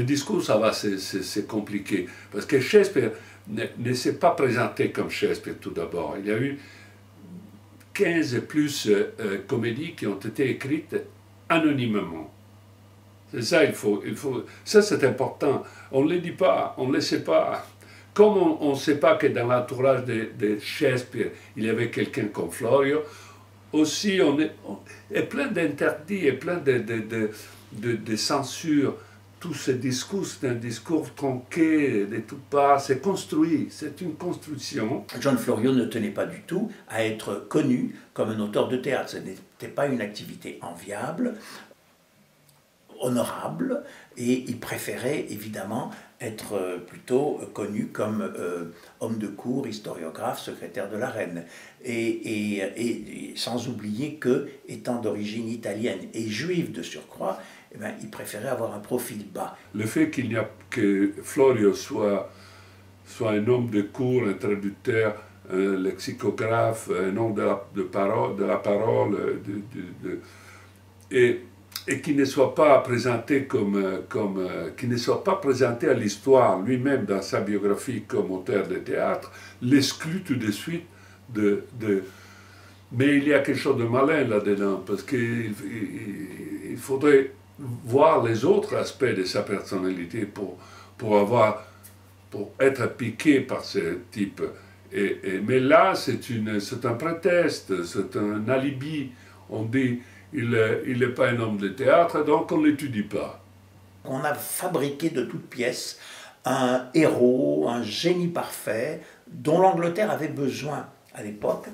discours, ça va, c'est compliqué. Parce que Shakespeare ne s'est pas présenté comme Shakespeare tout d'abord. Il y a eu 15 et plus comédies qui ont été écrites anonymement. C'est ça, ça c'est important. On ne le dit pas, on ne le sait pas. Comme on ne sait pas que dans l'entourage de Shakespeare, il y avait quelqu'un comme Florio, aussi on est plein d'interdits et plein de censure. Tout ce discours, c'est un discours tronqué de toutes parts, c'est construit, c'est une construction. John Florio ne tenait pas du tout à être connu comme un auteur de théâtre. Ce n'était pas une activité enviable, honorable, et il préférait évidemment être plutôt connu comme homme de cour, historiographe, secrétaire de la reine. Et sans oublier que, étant d'origine italienne et juive de surcroît, eh bien, il préférait avoir un profil bas. Le fait que Florio soit un homme de cour, un traducteur, un lexicographe, un homme de la parole, et qui ne soit pas présenté qui ne soit pas présenté à l'histoire lui-même dans sa biographie comme auteur de théâtre, l'exclut tout de suite Mais il y a quelque chose de malin là-dedans, parce qu'il faudrait voir les autres aspects de sa personnalité pour être piqué par ce type. Mais là, c'est un prétexte, c'est un alibi. On dit, il n'est pas un homme de théâtre, donc on ne l'étudie pas. On a fabriqué de toutes pièces un héros, un génie parfait, dont l'Angleterre avait besoin à l'époque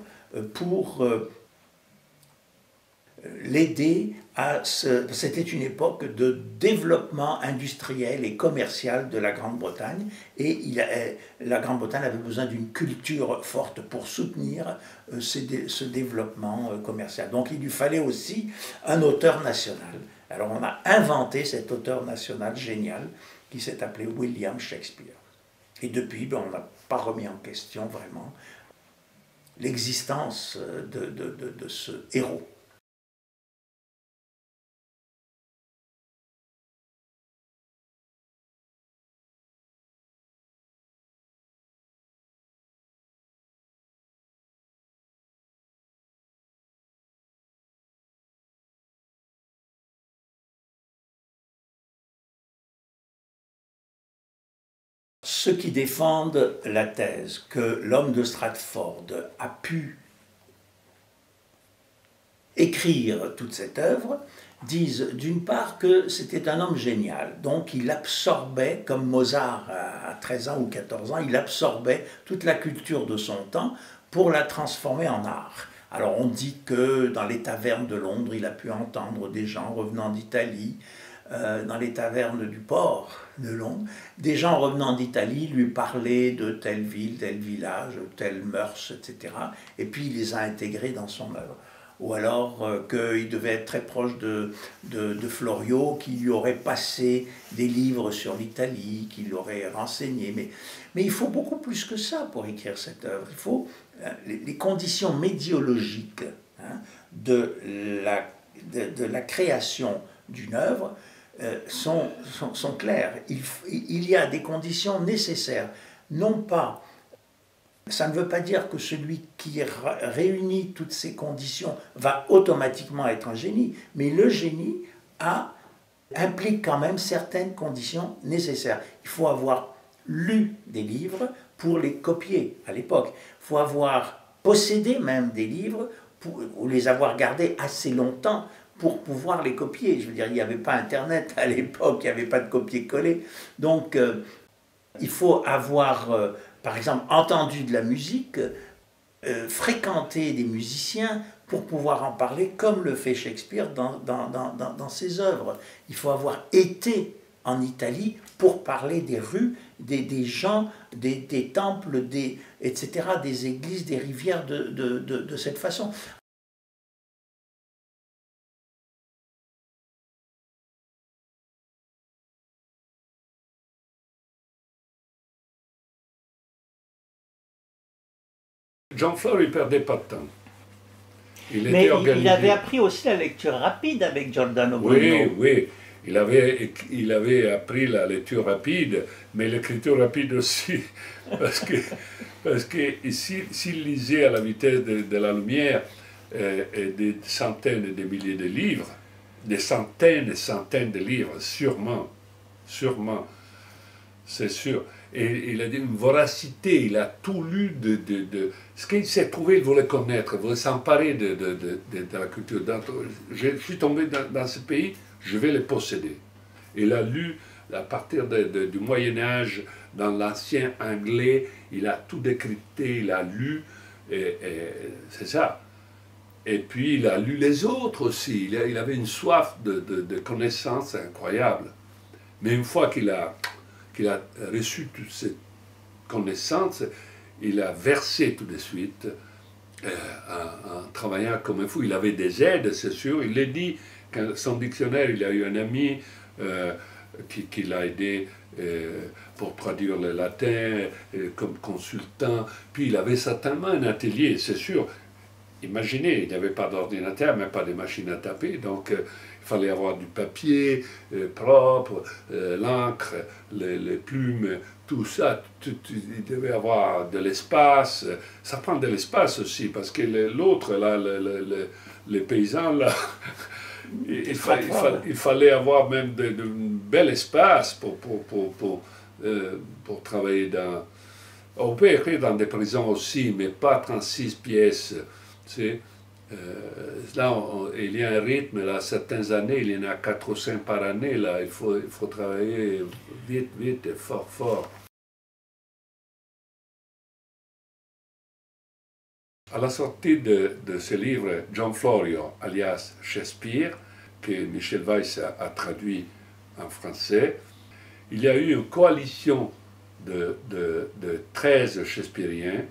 pour l'aider à C'était une époque de développement industriel et commercial de la Grande-Bretagne, et la Grande-Bretagne avait besoin d'une culture forte pour soutenir ce développement commercial. Donc il lui fallait aussi un auteur national. Alors on a inventé cet auteur national génial qui s'est appelé William Shakespeare. Et depuis, on n'a pas remis en question vraiment l'existence de ce héros. Ceux qui défendent la thèse que l'homme de Stratford a pu écrire toute cette œuvre disent d'une part que c'était un homme génial, donc il absorbait, comme Mozart à 13 ans ou 14 ans, il absorbait toute la culture de son temps pour la transformer en art. Alors on dit que dans les tavernes de Londres, il a pu entendre des gens revenant d'Italie, dans les tavernes du port de Londres, des gens revenant d'Italie lui parlaient de telle ville, tel village, telle mœurs, etc. Et puis il les a intégrés dans son œuvre. Ou alors qu'il devait être très proche de Florio, qui lui aurait passé des livres sur l'Italie, qui l'aurait renseigné. Mais il faut beaucoup plus que ça pour écrire cette œuvre. Il faut les conditions médiologiques de la création d'une œuvre sont claires. Il y a des conditions nécessaires. Non pas, ça ne veut pas dire que celui qui réunit toutes ces conditions va automatiquement être un génie, mais le génie implique quand même certaines conditions nécessaires. Il faut avoir lu des livres pour les copier à l'époque. Il faut avoir possédé même des livres ou les avoir gardés assez longtemps pour pouvoir les copier. Je veux dire, il n'y avait pas Internet à l'époque, il n'y avait pas de copier-coller. Donc, il faut avoir, par exemple, entendu de la musique, fréquenter des musiciens pour pouvoir en parler, comme le fait Shakespeare dans ses œuvres. Il faut avoir été en Italie pour parler des rues, des gens, des temples, etc., des églises, des rivières de cette façon. John Florio ne perdait pas de temps. Mais il avait appris aussi la lecture rapide avec Giordano Bruno. Oui, oui. Il avait appris la lecture rapide, mais l'écriture rapide aussi, parce que s'il lisait à la vitesse de la lumière des centaines et des milliers de livres, des centaines et centaines de livres, sûrement, c'est sûr. Et il a une voracité, il a tout lu ce qu'il s'est trouvé, il voulait connaître, il voulait s'emparer de la culture. Je suis tombé dans ce pays, je vais le posséder. Il a lu à partir du Moyen-Âge, dans l'ancien anglais, il a tout décrypté, il a lu, et c'est ça. Et puis il a lu les autres aussi, il avait une soif de connaissances incroyable. Mais une fois qu'il a reçu toutes ces connaissances, il a versé tout de suite en travaillant comme un fou. Il avait des aides, c'est sûr. Il l'a dit, quand son dictionnaire, il a eu un ami qui l'a aidé pour traduire le latin comme consultant. Puis il avait certainement un atelier, c'est sûr. Imaginez, il n'y avait pas d'ordinateur, même pas de machine à taper, donc il fallait avoir du papier propre, l'encre, les plumes, tout ça. Il devait avoir de l'espace. Ça prend de l'espace aussi, parce que l'autre, là, les paysans, là, il fallait avoir même de bel espace pour travailler dans... On peut écrire dans des prisons aussi, mais pas 36 pièces. Là, il y a un rythme, là, certaines années, il y en a 4 ou 5 par année, là, il faut travailler vite, vite et fort, fort. À la sortie de ce livre, John Florio, alias Shakespeare, que Michel Weiss a traduit en français, il y a eu une coalition de 13 Shakespeariens.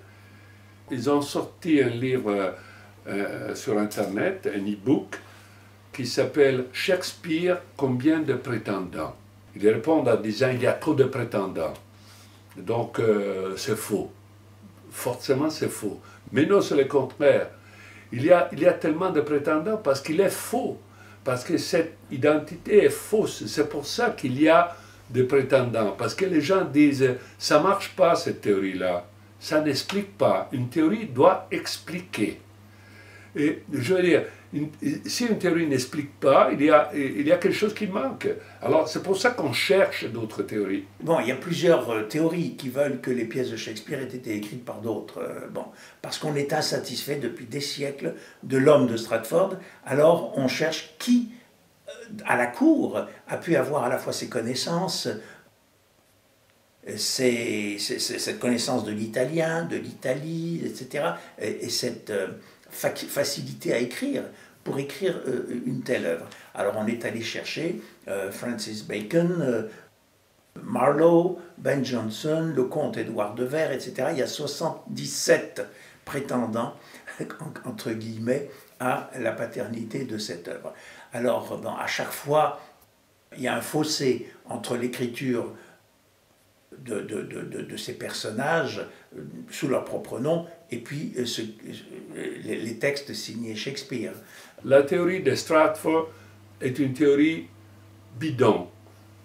Ils ont sorti un livre sur Internet, un e-book, qui s'appelle « Shakespeare, combien de prétendants ?» Ils répondent en disant « il y a trop de prétendants ». Donc c'est faux. Forcément c'est faux. Mais non, c'est le contraire. Il y a tellement de prétendants parce qu'il est faux. Parce que cette identité est fausse. C'est pour ça qu'il y a des prétendants. Parce que les gens disent « ça ne marche pas cette théorie-là ». Ça n'explique pas. Une théorie doit expliquer. Et je veux dire, si une théorie n'explique pas, il y a quelque chose qui manque. Alors c'est pour ça qu'on cherche d'autres théories. Bon, il y a plusieurs théories qui veulent que les pièces de Shakespeare aient été écrites par d'autres. Parce qu'on est insatisfait depuis des siècles de l'homme de Stratford, alors on cherche qui, à la cour, a pu avoir à la fois ses connaissances, cette connaissance de l'italien, de l'Italie, etc., et cette facilité à écrire, pour écrire une telle œuvre. Alors on est allé chercher Francis Bacon, Marlowe, Ben Jonson, le comte Édouard de Vere, etc. Il y a 77 prétendants, entre guillemets, à la paternité de cette œuvre. Alors, bon, à chaque fois, il y a un fossé entre l'écriture de ces personnages sous leur propre nom et puis les textes signés Shakespeare. La théorie de Stratford est une théorie bidon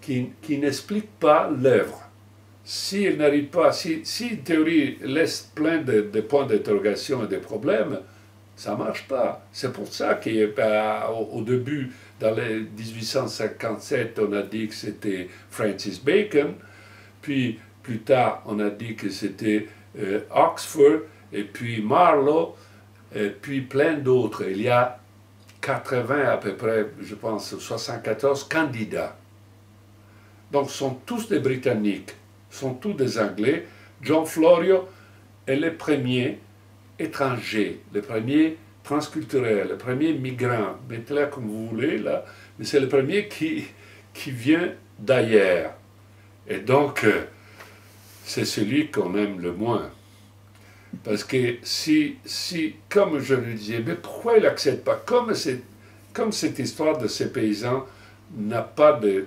qui n'explique pas l'œuvre. Si elle n'arrive pas, si une théorie laisse plein de points d'interrogation et de problèmes, ça ne marche pas. C'est pour ça qu'au début, dans les 1857, on a dit que c'était Francis Bacon. Puis, plus tard, on a dit que c'était Oxford, et puis Marlowe, et puis plein d'autres. Il y a 80 à peu près, je pense, 74 candidats. Donc, ce sont tous des Britanniques, sont tous des Anglais. John Florio est le premier étranger, le premier transculturel, le premier migrant. Mettez-le comme vous voulez, là, mais c'est le premier qui vient d'ailleurs. Et donc, c'est celui qu'on aime le moins. Parce que si comme je le disais, mais pourquoi il n'accepte pas? Comme cette histoire de ces paysans n'a pas de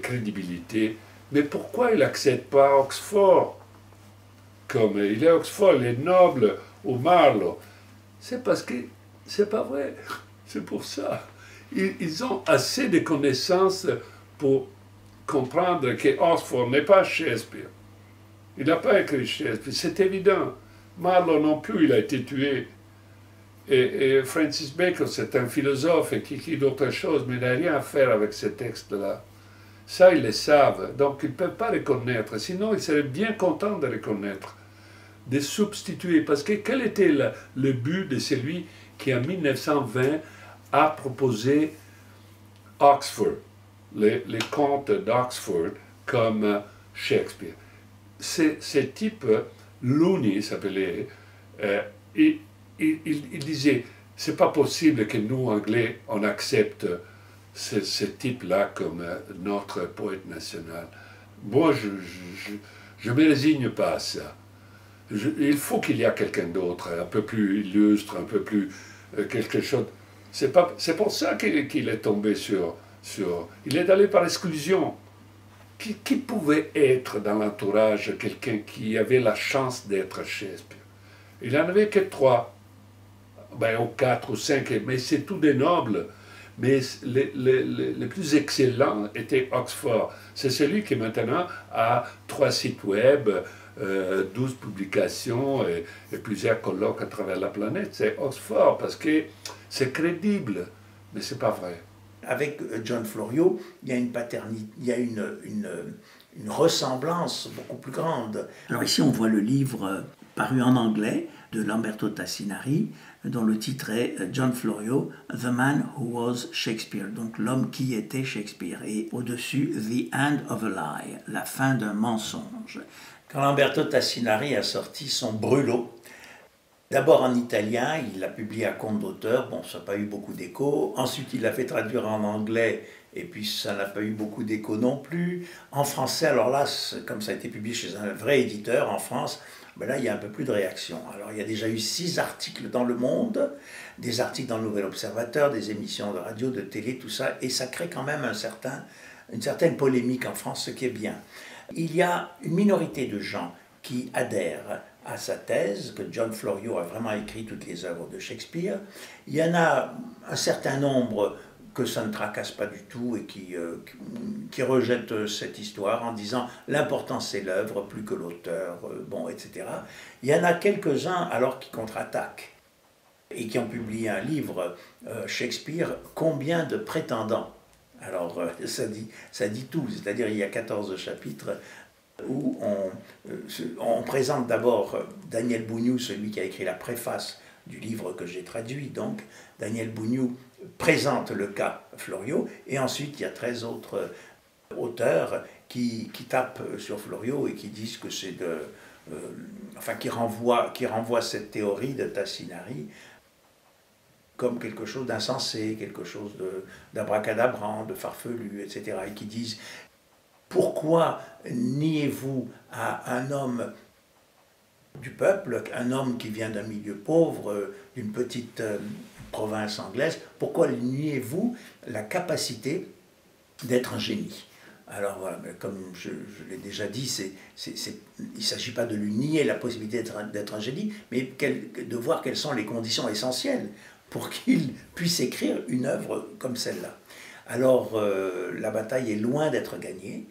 crédibilité, mais pourquoi il n'accepte pas Oxford? Comme il est Oxford, il est noble, au Marlowe. C'est parce que c'est pas vrai. C'est pour ça. ils ont assez de connaissances pour comprendre que Oxford n'est pas Shakespeare. Il n'a pas écrit Shakespeare, c'est évident. Marlowe non plus, il a été tué. Et Francis Bacon, c'est un philosophe et qui écrit d'autres choses, mais il n'a rien à faire avec ces textes-là. Ça, ils le savent, donc ils ne peuvent pas reconnaître. Sinon, ils seraient bien contents de reconnaître, de substituer. Parce que quel était le but de celui qui, en 1920, a proposé Oxford, les contes d'Oxford, comme Shakespeare? Ce type, Looney s'appelait, il disait, c'est pas possible que nous, Anglais, on accepte ce type-là comme notre poète national. Moi, je me résigne pas à ça. Il faut qu'il y ait quelqu'un d'autre, un peu plus illustre, un peu plus quelque chose. C'est pour ça qu'il est tombé sur... Il est allé par exclusion. Qui pouvait être dans l'entourage quelqu'un qui avait la chance d'être Shakespeare? Il n'en avait que 3. Ou 4 ou 5, mais c'est tous des nobles. Mais les plus excellents étaient Oxford. C'est celui qui maintenant a 3 sites web, 12 publications et plusieurs colloques à travers la planète. C'est Oxford parce que c'est crédible, mais c'est pas vrai. Avec John Florio, il y a une paternité, il y a une ressemblance beaucoup plus grande. Alors ici, on voit le livre paru en anglais de Lamberto Tassinari, dont le titre est John Florio, The Man Who Was Shakespeare, donc l'homme qui était Shakespeare, et au-dessus, The End of a Lie, la fin d'un mensonge. Quand Lamberto Tassinari a sorti son Brûlot, d'abord en italien, il l'a publié à compte d'auteur, bon, ça n'a pas eu beaucoup d'écho. Ensuite, il l'a fait traduire en anglais, et puis ça n'a pas eu beaucoup d'écho non plus. En français, alors là, comme ça a été publié chez un vrai éditeur en France, ben là, il y a un peu plus de réaction. Alors, il y a déjà eu 6 articles dans Le Monde, des articles dans le Nouvel Observateur, des émissions de radio, de télé, tout ça, et ça crée quand même une certaine polémique en France, ce qui est bien. Il y a une minorité de gens qui adhèrent à sa thèse, que John Florio a vraiment écrit toutes les œuvres de Shakespeare. Il y en a un certain nombre que ça ne tracasse pas du tout et qui rejettent cette histoire en disant l'important c'est l'œuvre plus que l'auteur, bon, etc. Il y en a quelques-uns alors qui contre-attaquent et qui ont publié un livre, Shakespeare, combien de prétendants? Alors ça dit tout, c'est-à-dire il y a 14 chapitres où on présente d'abord Daniel Bougnoux, celui qui a écrit la préface du livre que j'ai traduit, donc Daniel Bougnoux présente le cas Florio, et ensuite il y a 13 autres auteurs qui tapent sur Florio et qui disent que c'est qui renvoient cette théorie de Tassinari comme quelque chose d'insensé, quelque chose d'abracadabrant, de farfelu, etc. Et qui disent pourquoi niez-vous à un homme du peuple, un homme qui vient d'un milieu pauvre, d'une petite province anglaise, pourquoi niez-vous la capacité d'être un génie? Alors voilà, comme je l'ai déjà dit, il ne s'agit pas de lui nier la possibilité d'être un génie, mais de voir quelles sont les conditions essentielles pour qu'il puisse écrire une œuvre comme celle-là. Alors la bataille est loin d'être gagnée,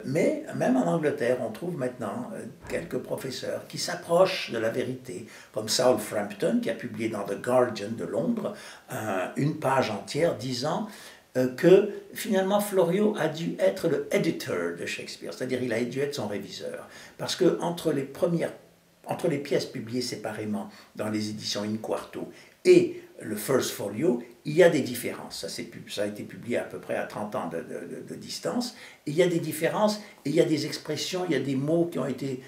mais même en Angleterre, on trouve maintenant quelques professeurs qui s'approchent de la vérité, comme Saul Frampton, qui a publié dans The Guardian de Londres une page entière disant que finalement Florio a dû être le editor de Shakespeare, c'est-à-dire il a dû être son réviseur, parce que entre les pièces publiées séparément dans les éditions In Quarto et le First Folio, il y a des différences. Ça a été publié à peu près à 30 ans de distance. Et il y a des différences, et il y a des expressions, il y a des mots qui ont été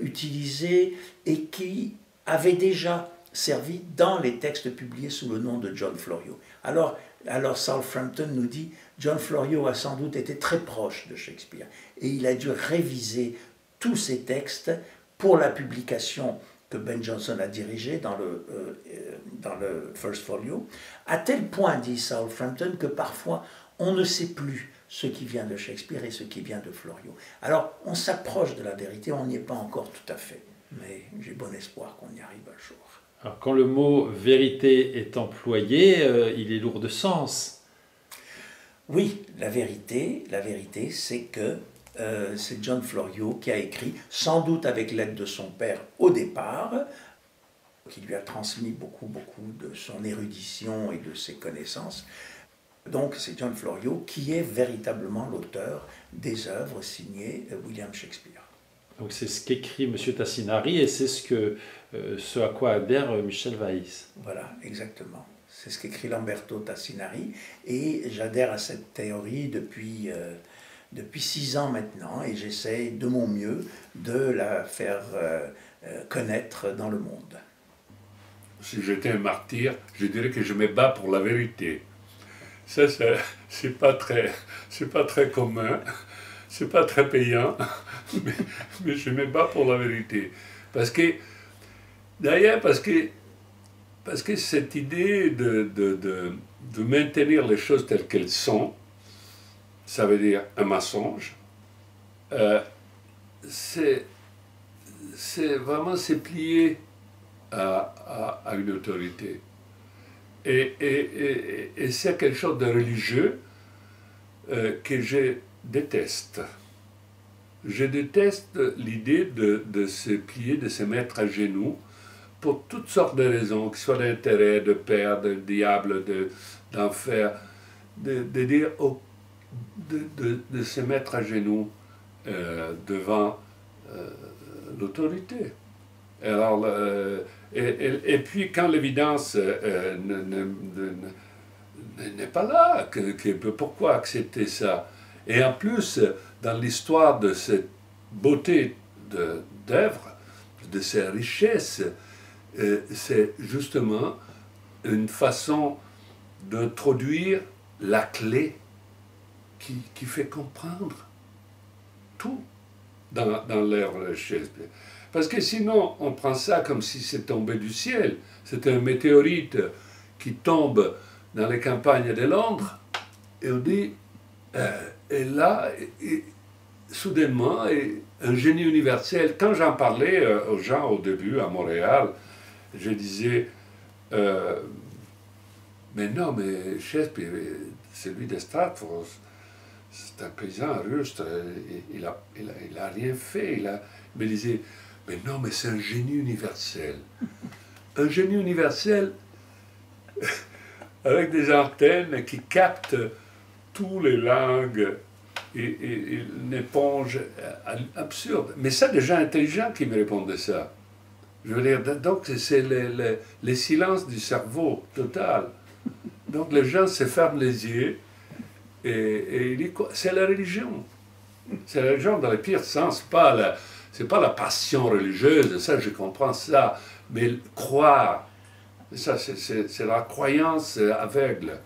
utilisés et qui avaient déjà servi dans les textes publiés sous le nom de John Florio. Alors Saul Frampton nous dit, John Florio a sans doute été très proche de Shakespeare, et il a dû réviser tous ces textes pour la publication que Ben Jonson a dirigé dans le First Folio, à tel point, dit Saul Frampton, que parfois on ne sait plus ce qui vient de Shakespeare et ce qui vient de Florio. Alors on s'approche de la vérité, on n'y est pas encore tout à fait, mais j'ai bon espoir qu'on y arrive un jour. Alors, quand le mot vérité est employé, il est lourd de sens. Oui, la vérité, c'est que c'est John Florio qui a écrit, sans doute avec l'aide de son père au départ, qui lui a transmis beaucoup de son érudition et de ses connaissances. Donc c'est John Florio qui est véritablement l'auteur des œuvres signées William Shakespeare. Donc c'est ce qu'écrit M. Tassinari et c'est ce à quoi adhère Michel Weiss. Voilà, exactement. C'est ce qu'écrit Lamberto Tassinari et j'adhère à cette théorie depuis 6 ans maintenant et j'essaie de mon mieux de la faire connaître dans le monde. Si j'étais un martyr, je dirais que je me bats pour la vérité. Ça, c'est pas très commun, c'est pas très payant, mais je me bats pour la vérité. D'ailleurs, parce que cette idée de maintenir les choses telles qu'elles sont, ça veut dire un mensonge, c'est vraiment se plier à une autorité. Et c'est quelque chose de religieux que je déteste. Je déteste l'idée de se plier, de se mettre à genoux pour toutes sortes de raisons, que ce soit d'intérêt, de peur, de diable, d'enfer, de dire, de se mettre à genoux devant l'autorité. Alors, et puis quand l'évidence n'est pas là, pourquoi accepter ça? Et en plus, dans l'histoire de cette beauté d'œuvre, de ces richesses, c'est justement une façon d'introduire la clé qui fait comprendre tout dans l'œuvre de Shakespeare. Parce que sinon, on prend ça comme si c'est tombé du ciel. C'est un météorite qui tombe dans les campagnes de Londres, et on dit, et là, soudainement, un génie universel. Quand j'en parlais aux gens au début à Montréal, je disais, mais non, mais Shakespeare, celui de Stratford, c'est un paysan russe, il a rien fait. Il me disait, mais non, mais c'est un génie universel. Un génie universel avec des antennes qui captent toutes les langues et une éponge absurde. Mais ça, des gens intelligents qui me répondent ça. Je veux dire, donc c'est les silences du cerveau total. Donc les gens se ferment les yeux et c'est la religion. C'est la religion dans le pire sens, c'est pas la passion religieuse, ça je comprends ça, mais croire, ça c'est la croyance aveugle.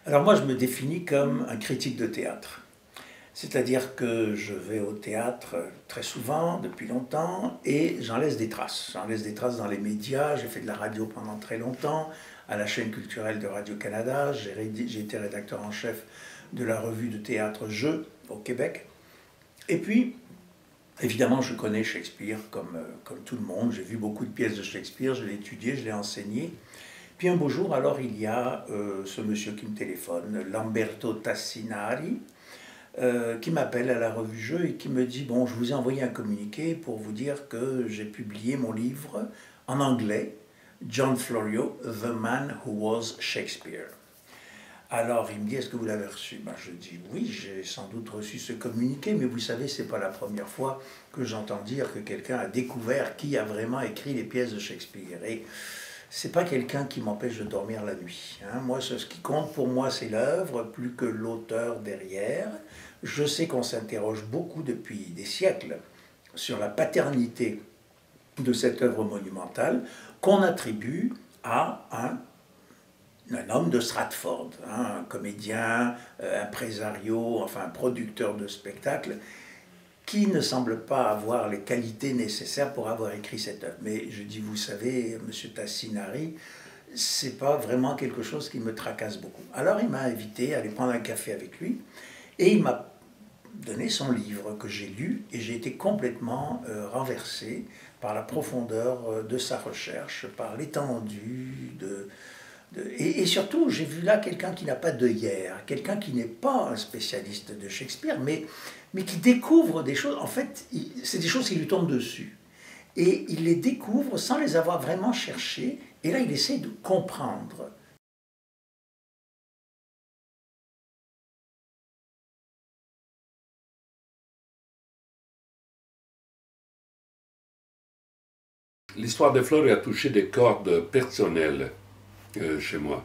Alors moi, je me définis comme un critique de théâtre. C'est-à-dire que je vais au théâtre très souvent, depuis longtemps, et j'en laisse des traces. J'en laisse des traces dans les médias, j'ai fait de la radio pendant très longtemps, à la chaîne culturelle de Radio-Canada, j'ai été rédacteur en chef de la revue de théâtre Jeux au Québec. Et puis, évidemment, je connais Shakespeare comme tout le monde, j'ai vu beaucoup de pièces de Shakespeare, je l'ai étudié, je l'ai enseigné. Puis un beau jour, alors, il y a ce monsieur qui me téléphone, Lamberto Tassinari, qui m'appelle à la revue Jeux et qui me dit « Bon, je vous ai envoyé un communiqué pour vous dire que j'ai publié mon livre en anglais, John Florio, The Man Who Was Shakespeare ». Alors, il me dit « Est-ce que vous l'avez reçu ?» Je dis « Oui, j'ai sans doute reçu ce communiqué, mais vous savez, c'est pas la première fois que j'entends dire que quelqu'un a découvert qui a vraiment écrit les pièces de Shakespeare. » Et c'est pas quelqu'un qui m'empêche de dormir la nuit. Moi, ce qui compte pour moi, c'est l'œuvre, plus que l'auteur derrière. Je sais qu'on s'interroge beaucoup depuis des siècles sur la paternité de cette œuvre monumentale qu'on attribue à un un homme de Stratford, hein, un comédien, impresario, enfin un producteur de spectacles, qui ne semble pas avoir les qualités nécessaires pour avoir écrit cette œuvre. Mais je dis, vous savez, M. Tassinari, c'est pas vraiment quelque chose qui me tracasse beaucoup. Alors il m'a invité à aller prendre un café avec lui, et il m'a donné son livre que j'ai lu, et j'ai été complètement renversé par la profondeur de sa recherche, par l'étendue et surtout, j'ai vu là quelqu'un qui n'a pas d'œillère, quelqu'un qui n'est pas un spécialiste de Shakespeare, mais qui découvre des choses. En fait, c'est des choses qui lui tombent dessus. Et il les découvre sans les avoir vraiment cherchées. Et là, il essaie de comprendre. L'histoire de Fleury a touché des cordes personnelles chez moi.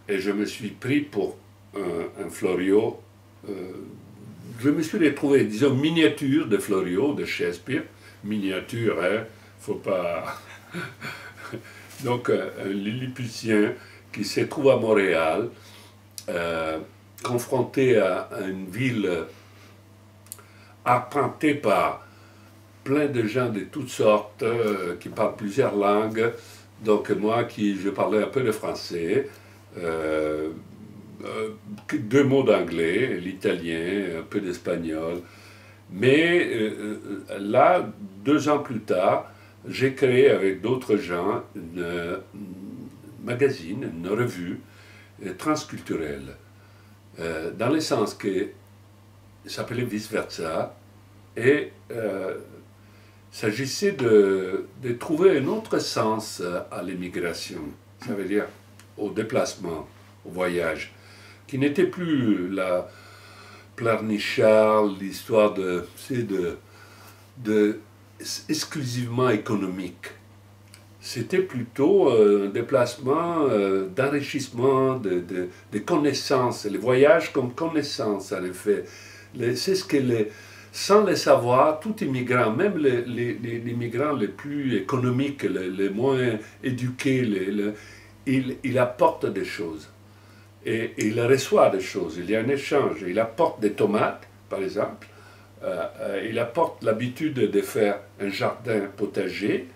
Et je me suis pris pour un Floriot. Je me suis retrouvé, disons, miniature de Floriot, de Shakespeare. Miniature, hein, faut pas... Donc, un Lilliputien qui se trouve à Montréal, confronté à une ville arpentée par plein de gens de toutes sortes, qui parlent plusieurs langues. Donc moi, je parlais un peu de français, 2 mots d'anglais, l'italien, un peu d'espagnol. Mais là, 2 ans plus tard, j'ai créé avec d'autres gens un magazine, une revue transculturelle, dans le sens que ça s'appelait Vice Versa, et s'agissait de trouver un autre sens à l'immigration, ça veut dire au déplacement, au voyage, qui n'était plus la pleurnicharde, l'histoire exclusivement économique. C'était plutôt un déplacement d'enrichissement, de connaissances, les voyages comme connaissances en effet. C'est ce que sans le savoir, tout immigrant, même les migrants les plus économiques, les moins éduqués, il apporte des choses. Et il reçoit des choses, il y a un échange. Il apporte des tomates, par exemple. Il apporte l'habitude de faire un jardin potager.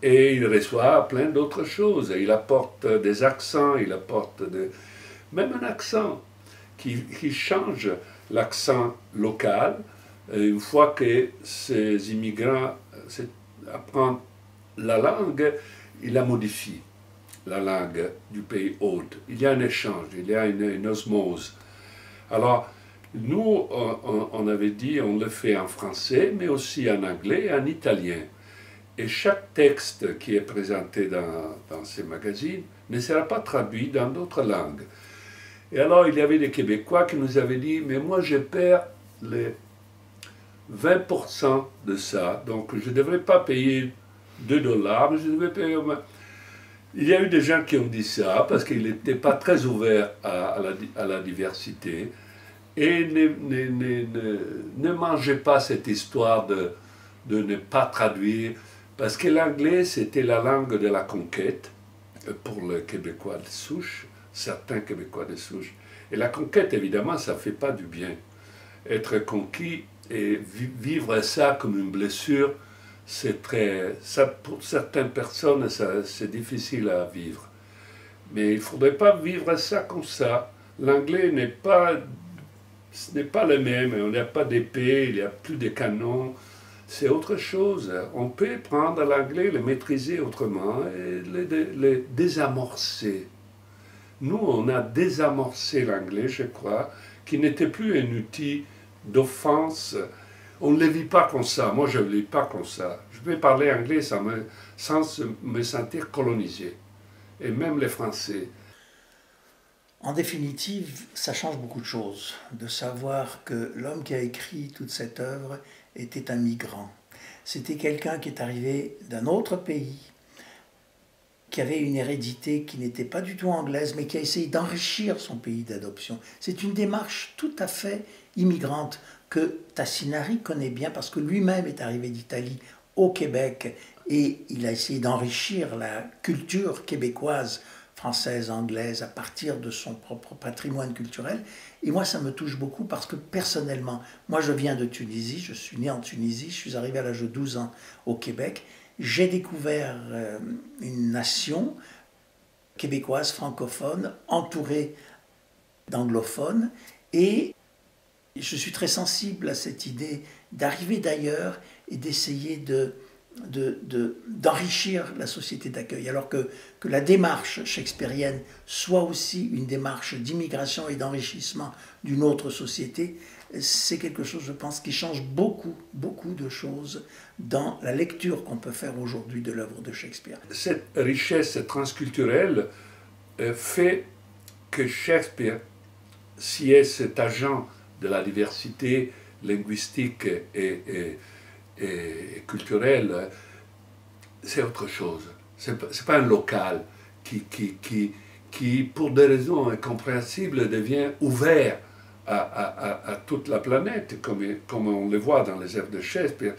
Et il reçoit plein d'autres choses. Il apporte des accents, il apporte même un accent qui change l'accent local. Une fois que ces immigrants apprennent la langue, ils la modifient, la langue du pays hôte. Il y a un échange, il y a une osmose. Alors, nous, on avait dit, on le fait en français, mais aussi en anglais et en italien. Et chaque texte qui est présenté dans ces magazines ne sera pas traduit dans d'autres langues. Et alors, il y avait des Québécois qui nous avaient dit, mais moi, je perds les 20% de ça, donc je ne devrais pas payer 2 $, mais je devrais payer... Il y a eu des gens qui ont dit ça, parce qu'ils n'étaient pas très ouverts à la diversité, et ne mangez pas cette histoire de ne pas traduire, parce que l'anglais, c'était la langue de la conquête, pour les Québécois de souche, certains Québécois de souche. Et la conquête, évidemment, ça ne fait pas du bien. Être conquis, et vivre ça comme une blessure, pour certaines personnes, c'est difficile à vivre. Mais il ne faudrait pas vivre ça comme ça. L'anglais ce n'est pas le même. On n'a pas d'épée, il n'y a plus de canons. C'est autre chose. On peut prendre l'anglais, le maîtriser autrement et le désamorcer. Nous, on a désamorcé l'anglais, je crois, qui n'était plus un outil d'offense. On ne le vit pas comme ça. Moi, je ne le vis pas comme ça. Je peux parler anglais sans me sentir colonisé. Et même les Français. En définitive, ça change beaucoup de choses de savoir que l'homme qui a écrit toute cette œuvre était un migrant. C'était quelqu'un qui est arrivé d'un autre pays, qui avait une hérédité qui n'était pas du tout anglaise, mais qui a essayé d'enrichir son pays d'adoption. C'est une démarche tout à fait immigrante que Tassinari connaît bien parce que lui-même est arrivé d'Italie au Québec et il a essayé d'enrichir la culture québécoise française, anglaise, à partir de son propre patrimoine culturel. Et moi, ça me touche beaucoup parce que personnellement, moi je viens de Tunisie, je suis né en Tunisie, je suis arrivé à l'âge de 12 ans au Québec. J'ai découvert une nation québécoise, francophone, entourée d'anglophones. Et je suis très sensible à cette idée d'arriver d'ailleurs et d'essayer d'enrichir la société d'accueil, alors que la démarche shakespearienne soit aussi une démarche d'immigration et d'enrichissement d'une autre société, c'est quelque chose, je pense, qui change beaucoup, beaucoup de choses dans la lecture qu'on peut faire aujourd'hui de l'œuvre de Shakespeare. Cette richesse transculturelle fait que Shakespeare, s'il est cet agent de la diversité linguistique et culturelle, c'est autre chose. C'est pas un local qui, pour des raisons incompréhensibles, devient ouvert à toute la planète, comme on le voit dans les œuvres de Shakespeare.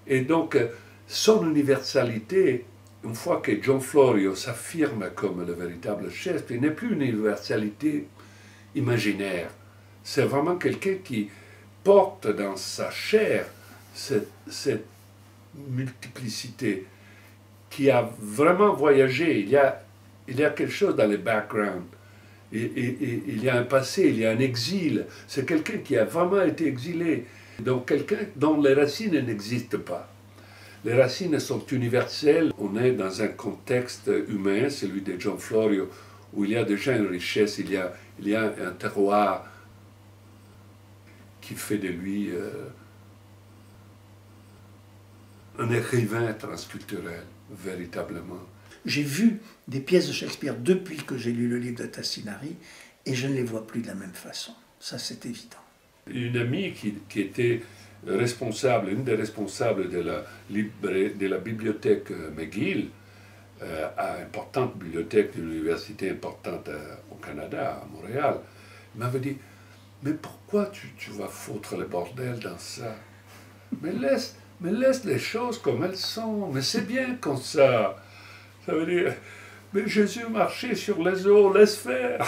Et donc, son universalité, une fois que John Florio s'affirme comme le véritable Shakespeare, n'est plus une universalité imaginaire. C'est vraiment quelqu'un qui porte dans sa chair cette multiplicité, qui a vraiment voyagé. Il y a quelque chose dans les backgrounds. Il y a un passé, il y a un exil. C'est quelqu'un qui a vraiment été exilé. Donc quelqu'un dont les racines n'existent pas. Les racines sont universelles. On est dans un contexte humain, celui de John Florio, où il y a déjà une richesse, il y a un terroir qui fait de lui un écrivain transculturel, véritablement. J'ai vu des pièces de Shakespeare depuis que j'ai lu le livre de Tassinari et je ne les vois plus de la même façon. Ça, c'est évident. Une amie qui était responsable, une des responsables de la bibliothèque McGill, importante bibliothèque d'une université importante au Canada, à Montréal, m'avait dit: mais pourquoi tu vas foutre le bordel dans ça? Mais laisse les choses comme elles sont, mais c'est bien comme ça. Ça veut dire, mais Jésus marchait sur les eaux, laisse faire.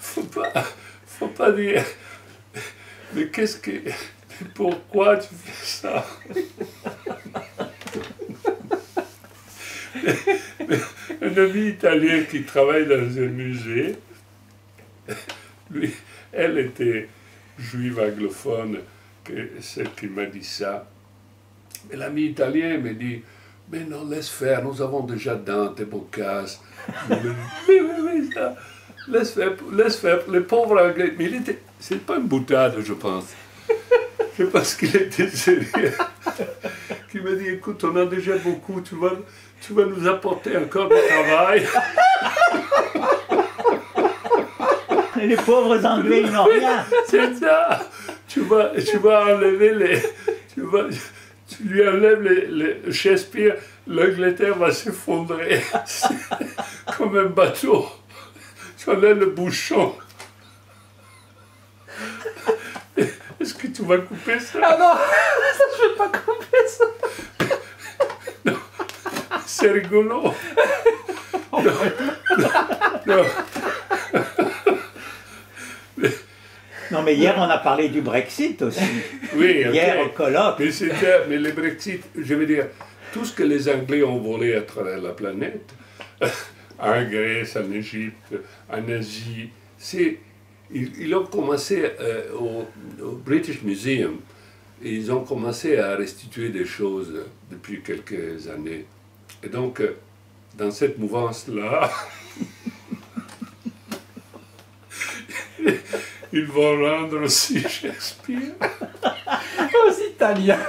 Faut pas dire, mais pourquoi tu fais ça? Un ami italien qui travaille dans un musée, elle était juive anglophone, celle qui m'a dit ça. Mais l'ami italien me dit: mais non, laisse faire, nous avons déjà Dante, Boccace. Oui, ça. Laisse faire, le pauvre anglais. Mais c'est pas une boutade, je pense. C'est parce qu'il était sérieux. Qui m'a dit: écoute, on a déjà beaucoup, tu vas nous apporter encore du travail. Les pauvres Anglais, ils n'ont rien. C'est ça. Tu vas enlever tu lui enlèves les Shakespeare, l'Angleterre va s'effondrer. Comme un bateau. Tu enlèves le bouchon. Est-ce que tu vas couper ça? Ah non, ça, je ne vais pas couper ça. Non, c'est rigolo. Non. Non, mais hier, on a parlé du Brexit aussi. Oui, hier, au colloque. Mais le Brexit, je veux dire, tout ce que les Anglais ont volé à travers la planète, en Grèce, en Égypte, en Asie, ils ont commencé au British Museum, et ils ont commencé à restituer des choses depuis quelques années. Et donc, dans cette mouvance-là, ils vont rendre aussi Shakespeare aux Italiens.